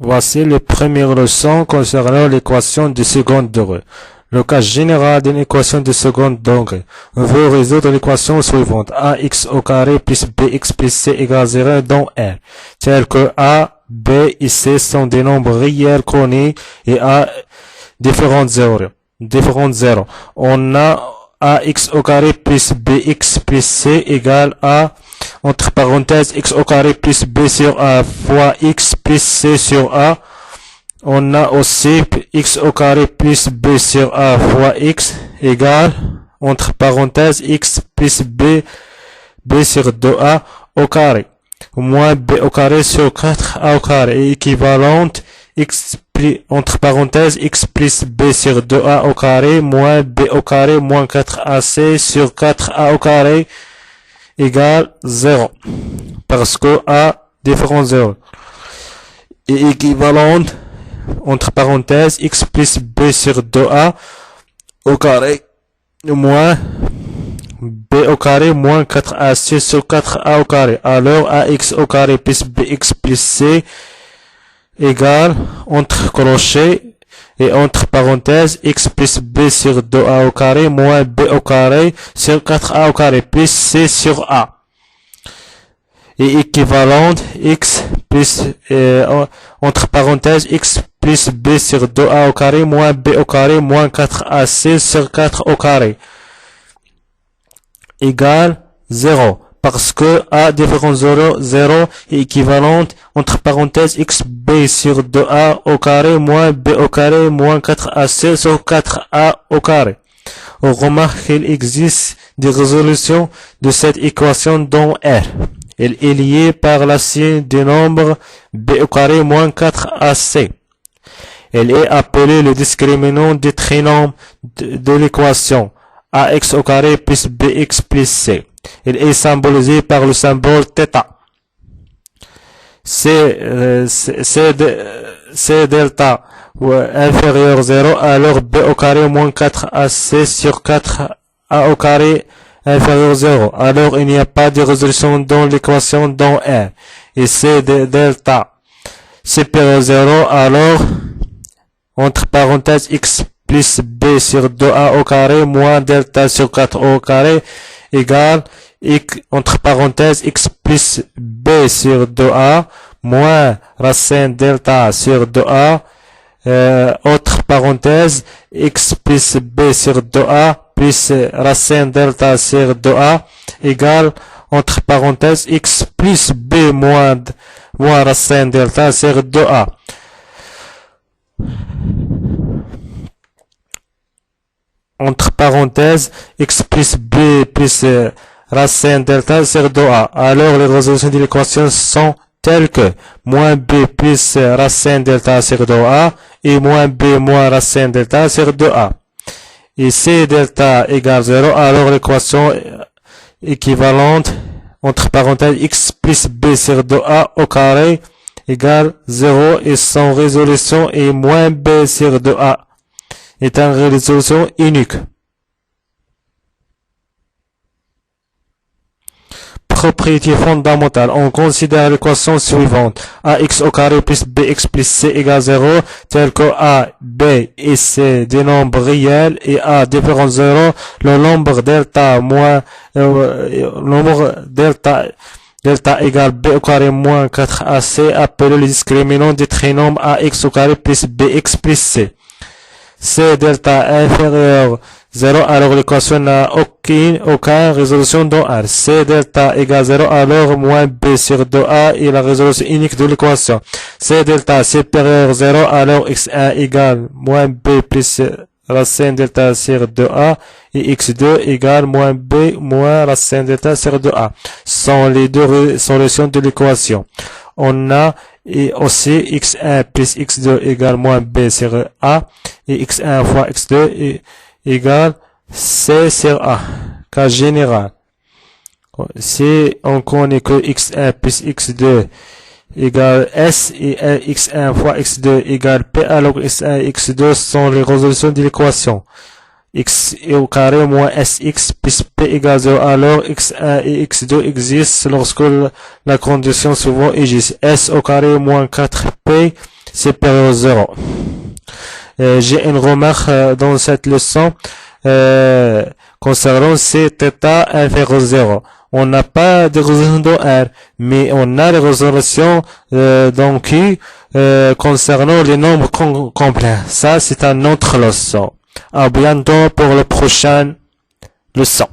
Voici les premières leçons concernant l'équation de second degré. Le cas général d'une équation de second degré. On veut résoudre l'équation suivante. ax au carré plus bx plus c égale 0 dans R. Tel que a, b et c sont des nombres réels connus et a différents zéros. On a ax au carré plus bx plus c égale a entre parenthèses x au carré plus b sur a fois x plus c sur a. On a aussi x au carré plus b sur a fois x égale entre parenthèses x plus b sur 2a au carré moins b au carré sur 4a au carré est équivalente x plus, entre parenthèses x plus b sur 2a au carré moins b au carré moins 4ac sur 4a au carré égale 0 parce que a différents zéros est équivalente entre parenthèses x plus b sur 2a au carré moins b au carré moins 4ac sur 4a au carré. Alors ax au carré plus bx plus c égale entre crochets et entre parenthèses x plus b sur 2a au carré moins b au carré sur 4a au carré plus c sur a est équivalente x plus entre parenthèses x plus b sur 2a au carré moins b au carré moins 4ac sur 4 au carré égale 0 parce que a différents 0 est équivalente entre parenthèses x b sur 2a au carré moins b au carré moins 4ac sur 4a au carré. On remarque qu'il existe des résolutions de cette équation dans R. Elle est liée par la signe du nombre b au carré moins 4ac. Elle est appelée le discriminant du trinôme de l'équation ax au carré plus bx plus c. Elle est symbolisée par le symbole θ. C delta inférieur 0, alors b au carré moins 4ac sur 4a au carré inférieur 0. Alors il n'y a pas de résolution dans l'équation dans R. Et c delta supérieur 0, alors entre parenthèses x plus b sur 2a au carré moins delta sur 4 au carré égale entre parenthèses x plus b sur 2a moins racine delta sur 2a autre parenthèse x plus b sur 2a plus racine delta sur 2a égale entre parenthèses x plus b moins racine delta sur 2a. Entre parenthèses x plus b plus racine delta sur 2a. Alors les résolutions de l'équation sont telles que moins b plus racine delta sur 2a et moins b moins racine delta sur 2a. Et c delta égale 0, alors l'équation équivalente entre parenthèses x plus b sur 2a au carré égale 0 et son résolution est moins b sur 2a. Est une résolution unique. Propriété fondamentale. On considère l'équation suivante. ax au carré plus bx plus c égale 0, tel que a, b et c des nombres réels et a différents 0, le nombre delta moins, delta égale b au carré moins 4ac appelé le discriminant du trinôme ax au carré plus bx plus c. C delta inférieur 0, alors l'équation n'a aucune résolution dans R. C delta égale 0, alors moins b sur 2a est la résolution unique de l'équation. C delta supérieur 0, alors x1 égale moins b plus racine delta sur 2a et x2 égale moins b moins racine delta sur 2a. Sont les deux solutions de l'équation. On a et aussi x1 plus x2 égale moins b sur a et x1 fois x2 égale c sur a. Cas général. Si on connaît que x1 plus x2 égale s et x1 fois x2 égale p, alors x1 et x2 sont les résolutions de l'équation. X au carré moins sx plus p égale 0, alors x1 et x2 existent lorsque la condition suivante existe. S au carré moins 4p supérieur à 0. J'ai une remarque dans cette leçon concernant C θ inférieur à 0. On n'a pas de résolution dans R, mais on a des résolutions dans Q concernant les nombres complets. Ça, c'est un autre leçon. À bientôt pour la prochaine leçon.